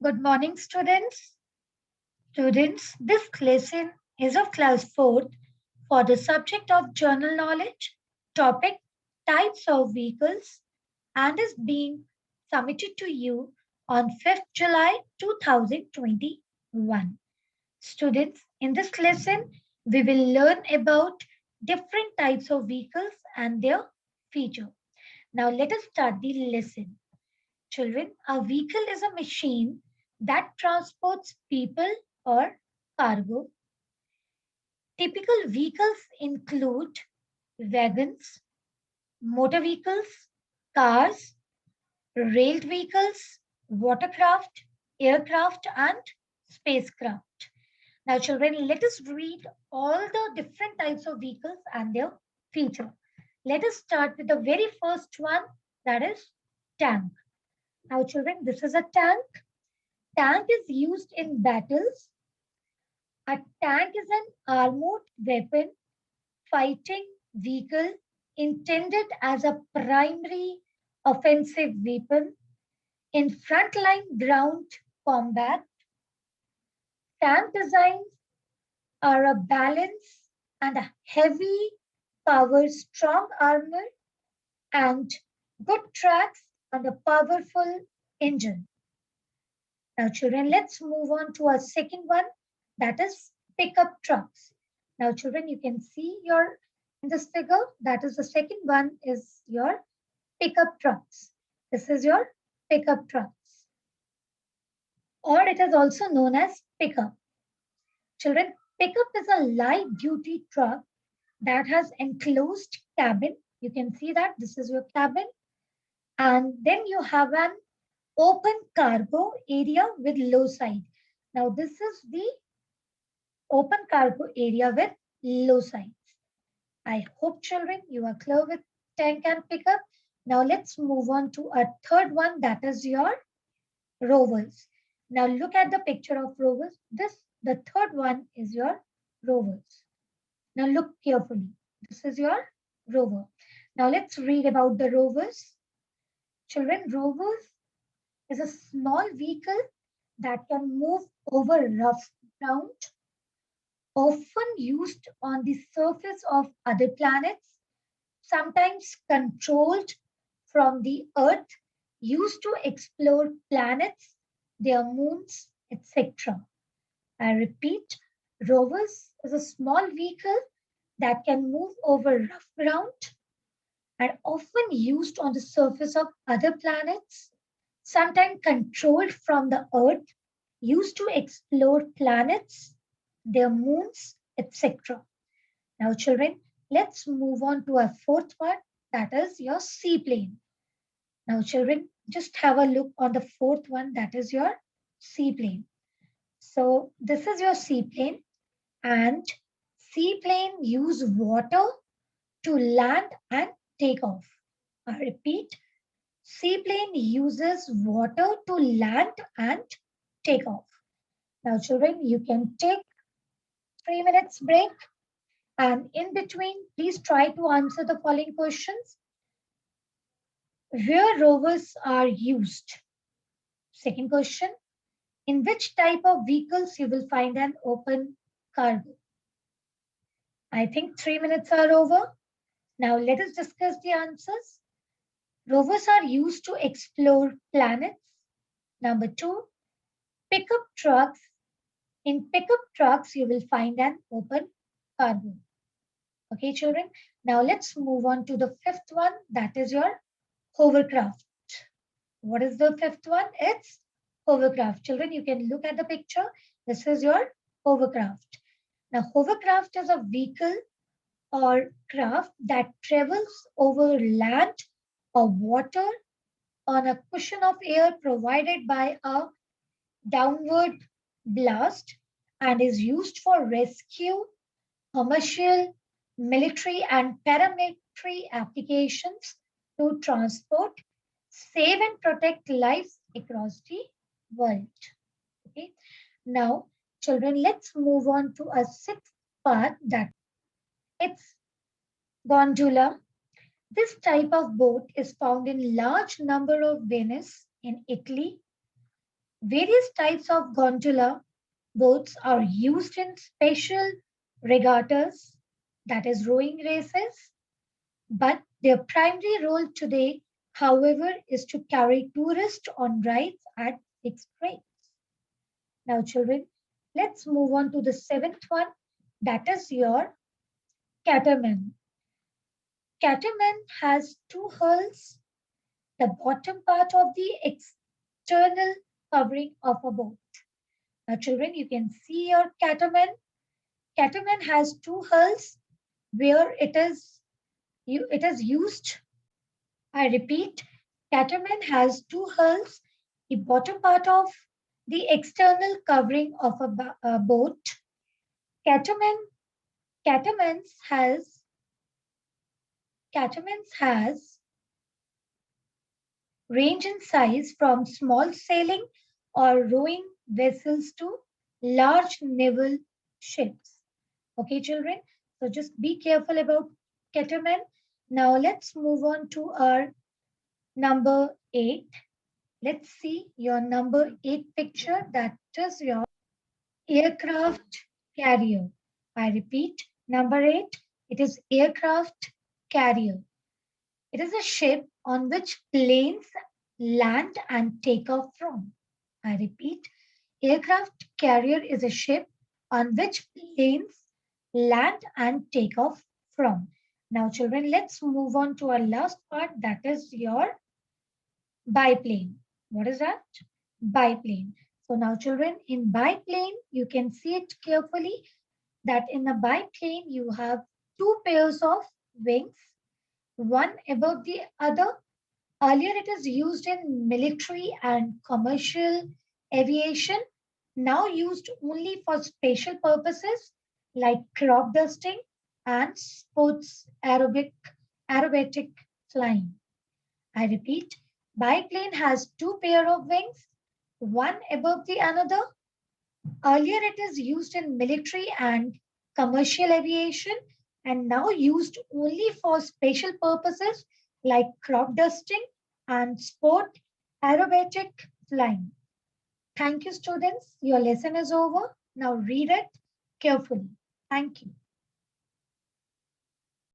Good morning, students. Students, this lesson is of class 4th for the subject of general knowledge, topic types of vehicles, and is being submitted to you on 5th July 2021. Students, in this lesson, we will learn about different types of vehicles and their feature. Now, let us start the lesson. Children, a vehicle is a machine that transports people or cargo. Typical vehicles include wagons, motor vehicles, cars, railed vehicles, watercraft, aircraft, and spacecraft. Now, children, let us read all the different types of vehicles and their feature. Let us start with the very first one, that is tank. Now, children, this is a tank. Tank is used in battles. A tank is an armored weapon fighting vehicle intended as a primary offensive weapon in frontline ground combat. Tank designs are a balance and a heavy power, strong armor, and good tracks and a powerful engine. Now, children, let's move on to our second one, that is pickup trucks. Now, children, you can see your in this figure, that is the second one is your pickup trucks. This is your pickup trucks, or it is also known as pickup. Children, pickup is a light duty truck that has enclosed cabin. You can see that this is your cabin, and then you have an open cargo area with low side. Now, this is the open cargo area with low sides. I hope, children, you are clear with tank and pickup. Now, let's move on to a third one, that is your rovers. Now, look at the picture of rovers. The third one is your rovers. Now, look carefully. This is your rover. Now, let's read about the rovers. Children, rovers is a small vehicle that can move over rough ground, often used on the surface of other planets, sometimes controlled from the Earth, used to explore planets, their moons, etc. I repeat, rovers is a small vehicle that can move over rough ground and often used on the surface of other planets, sometimes controlled from the Earth, used to explore planets, their moons, etc. Now, children, let's move on to our fourth one, that is your seaplane. Now, children, just have a look on the fourth one, that is your seaplane. So, this is your seaplane, and seaplane use water to land and take off. I repeat, seaplane uses water to land and take off. Now, children, you can take 3 minutes break, and in between, please try to answer the following questions. Where rovers are used? Second question, in which type of vehicles you will find an open cargo? I think 3 minutes are over. Now let us discuss the answers. Rovers are used to explore planets. Number two, pickup trucks. In pickup trucks, you will find an open cargo. Okay, children. Now let's move on to the fifth one. That is your hovercraft. What is the fifth one? It's hovercraft. Children, you can look at the picture. This is your hovercraft. Now, hovercraft is a vehicle or craft that travels over land or water on a cushion of air provided by a downward blast and is used for rescue, commercial, military, and paramilitary applications to transport, save, and protect lives across the world. Okay. Now, children, let's move on to a sixth part, that it's gondola. This type of boat is found in large number of Venice in Italy. Various types of gondola boats are used in special regattas, that is, rowing races, but their primary role today, however, is to carry tourists on rides at fixed rates. Now, children, let's move on to the seventh one, that is your catamaran. Catamaran has two hulls, the bottom part of the external covering of a boat. Now, children, you can see your catamaran. Catamaran has two hulls where it is used. I repeat, catamaran has two hulls. The bottom part of the external covering of a boat. Catamaran catamarans has range in size from small sailing or rowing vessels to large naval ships. Okay, children? So just be careful about catamaran. Now let's move on to our number 8. Let's see your number 8 picture. That is your aircraft carrier. I repeat, number 8, it is aircraft carrier. It is a ship on which planes land and take off from. I repeat, aircraft carrier is a ship on which planes land and take off from. Now, children, let's move on to our last part, that is your biplane. What is that? Biplane. So now, children, in biplane, you can see it carefully that in a biplane you have two pairs of wings, one above the other. Earlier, it is used in military and commercial aviation, now used only for special purposes like crop dusting and sports aerobatic flying. I repeat, biplane has two pair of wings, one above the another. Earlier, it is used in military and commercial aviation and now used only for special purposes like crop dusting and sport aerobatic flying. Thank you, students. Your lesson is over. Now read it carefully. Thank you.